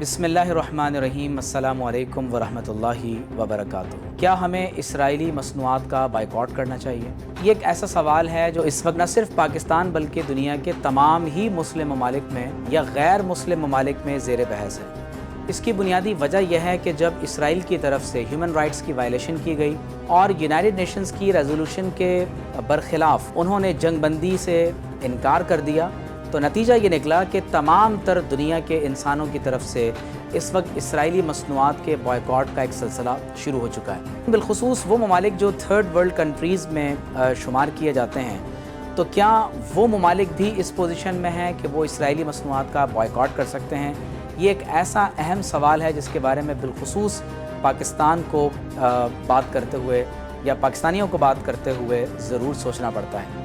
बिस्मिल्लाहिर्रहमानिर्रहीम। अस्सलामु अलैकुम वरहमतुल्लाहि वबरकातुहू। क्या हमें इसराइली मसनूआत का बाइकॉट करना चाहिए? ये एक ऐसा सवाल है जो इस वक्त न सिर्फ पाकिस्तान बल्कि दुनिया के तमाम ही मुस्लिम ममालिक में या गैर मुस्लिम ममालिक में ज़ेर बहस है। इसकी बुनियादी वजह यह है कि जब इसराइल की तरफ से ह्यूमन राइट्स की वायलेशन की गई और यूनाइटेड नेशंस की रेजोल्यूशन के बरखिलाफ़ उन्होंने जंगबंदी से इनकार कर दिया, तो नतीजा ये निकला कि तमाम तर दुनिया के इंसानों की तरफ से इस वक्त इसराइली मसनूआत के बॉयकॉट का एक सिलसिला शुरू हो चुका है। बिलखुसूस वो ममालिक जो थर्ड वर्ल्ड कंट्रीज़ में शुमार किए जाते हैं, तो क्या वो ममालिक भी इस पोजीशन में हैं कि वो इसराइली मसनूआत का बॉयकॉट कर सकते हैं? ये एक ऐसा अहम सवाल है जिसके बारे में बिलखुसूस पाकिस्तान को बात करते हुए या पाकिस्तानियों को बात करते हुए ज़रूर सोचना पड़ता है।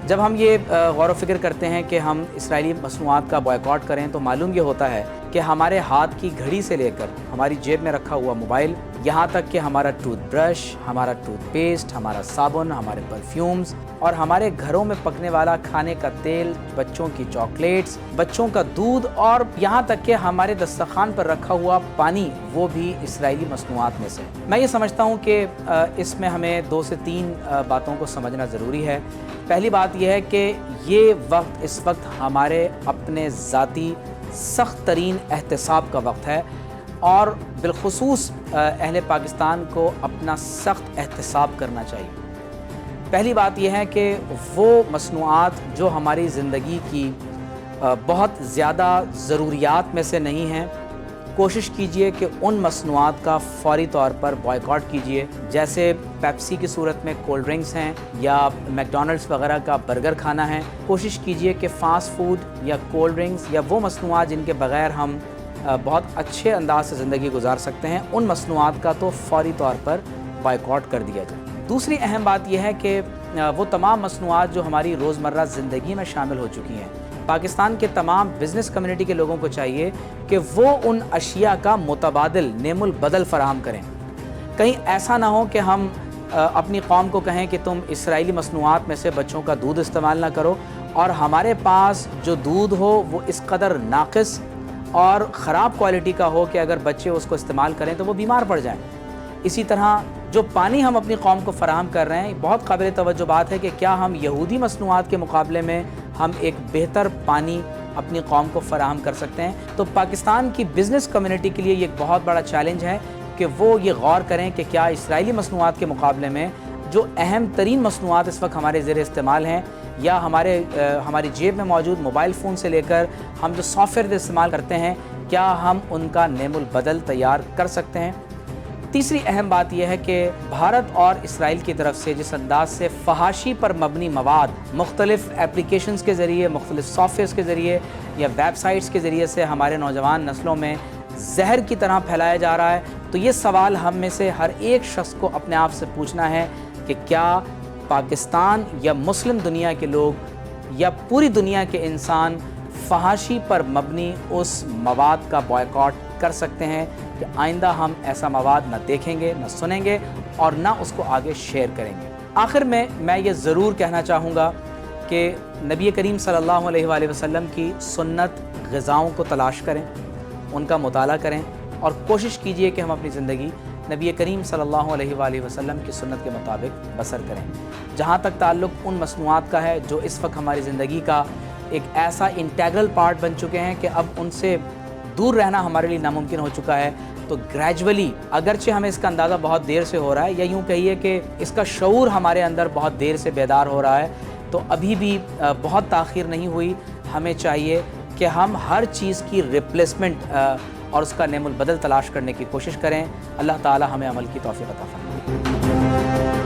जब हम ये गौर व फिक्र करते हैं कि हम इसराइली मसनूआत का बॉयकॉट करें, तो मालूम ये होता है कि हमारे हाथ की घड़ी से लेकर हमारी जेब में रखा हुआ मोबाइल, यहाँ तक कि हमारा टूथब्रश, हमारा टूथपेस्ट, हमारा साबुन, हमारे परफ्यूम्स और हमारे घरों में पकने वाला खाने का तेल, बच्चों की चॉकलेट्स, बच्चों का दूध और यहाँ तक कि हमारे दस्तरखान पर रखा हुआ पानी, वो भी इसराइली मसनूआत में से। मैं ये समझता हूँ कि इसमें हमें 2 से 3 बातों को समझना ज़रूरी है। पहली बात यह है कि ये वक्त इस वक्त हमारे अपने ज़ाती सख्त तरीन एहतसाब का वक्त है और बिलखुसूस अहले पाकिस्तान को अपना सख्त एहतसाब करना चाहिए। पहली बात यह है कि वो मसनूआत जो हमारी ज़िंदगी की बहुत ज़्यादा ज़रूरियात में से नहीं हैं, कोशिश कीजिए कि उन मसनूआत का फ़ौरी तौर पर बॉयकॉट कीजिए। जैसे पेप्सी की सूरत में कोल्ड ड्रिंक्स हैं या मैकडॉनल्ड्स वगैरह का बर्गर खाना है। कोशिश कीजिए कि फ़ास्ट फूड या कोल्ड ड्रिंक्स या वो मसनूआत जिनके बग़ैर हम बहुत अच्छे अंदाज से ज़िंदगी गुजार सकते हैं, उन मसनूआत का तो फ़ौरी तौर पर बॉयकॉट कर दिया जाए। दूसरी अहम बात यह है कि वो तमाम मसनूआत जो हमारी रोज़मर्रा ज़िंदगी में शामिल हो चुकी हैं, पाकिस्तान के तमाम बिज़नेस कम्युनिटी के लोगों को चाहिए कि वो उन अशिया का मुतबादिल नेमुल बदल फ़राहम करें। कहीं ऐसा ना हो कि हम अपनी कौम को कहें कि तुम इसराइली मसनूआत में से बच्चों का दूध इस्तेमाल ना करो और हमारे पास जो दूध हो वो इस कदर नाक़िस और ख़राब क्वालिटी का हो कि अगर बच्चे उसको इस्तेमाल करें तो वो बीमार पड़ जाएँ। इसी तरह जो पानी हम अपनी कौम को फ़राहम कर रहे हैं, बहुत काबिल तवज्जो बात है कि क्या हम यहूदी मसनूआत के मुकाबले में हम एक बेहतर पानी अपनी कौम को फ़राहम कर सकते हैं? तो पाकिस्तान की बिज़नेस कम्युनिटी के लिए ये एक बहुत बड़ा चैलेंज है कि वो ये गौर करें कि क्या इसराइली मसनूआत के मुकाबले में जो अहम तरीन मसनूआत इस वक्त हमारे ज़ेर इस्तेमाल हैं या हमारी जेब में मौजूद मोबाइल फ़ोन से लेकर हम जो सॉफ्टवेयर इस्तेमाल करते हैं, क्या हम उनका नेमुल बदल तैयार कर सकते हैं? तीसरी अहम बात यह है कि भारत और इसराइल की तरफ से जिस अंदाज से फहाशी पर मबनी मवाद मुख्तलिफ़ एप्लीकेशंस के ज़रिए, मुख्तलिफ़ सॉफ्टवेयर्स के ज़रिए या वेबसाइट्स के ज़रिए से हमारे नौजवान नस्लों में जहर की तरह फैलाया जा रहा है, तो ये सवाल हम में से हर एक शख्स को अपने आप से पूछना है कि क्या पाकिस्तान या मुस्लिम दुनिया के लोग या पूरी दुनिया के इंसान फहाशी पर मबनी उस मवाद का बॉयकॉट कर सकते हैं कि आइंदा हम ऐसा मवाद न देखेंगे, न सुनेंगे और न उसको आगे शेयर करेंगे। आखिर में मैं ये ज़रूर कहना चाहूँगा कि नबी करीम सल्लल्लाहु अलैहि वसल्लम की सुन्नत ग़िज़ाओं को तलाश करें, उनका मुताला करें और कोशिश कीजिए कि हम अपनी ज़िंदगी नबी करीम सल्लल्लाहु अलैहि वसल्लम की सुन्नत के मुताबिक बसर करें। जहाँ तक ताल्लुक़ उन मसनूआत का है जो इस वक्त हमारी ज़िंदगी का एक ऐसा इंटेग्रल पार्ट बन चुके हैं कि अब उनसे दूर रहना हमारे लिए नामुमकिन हो चुका है, तो ग्रेजुअली, अगरचे हमें इसका अंदाज़ा बहुत देर से हो रहा है या यूँ कहिए कि इसका शऊर हमारे अंदर बहुत देर से बेदार हो रहा है, तो अभी भी बहुत ताख़ीर नहीं हुई। हमें चाहिए कि हम हर चीज़ की रिप्लेसमेंट और उसका नेमुल बदल तलाश करने की कोशिश करें। अल्लाह ताला हमें अमल की तौफ़ीक़ अता फ़रमाए।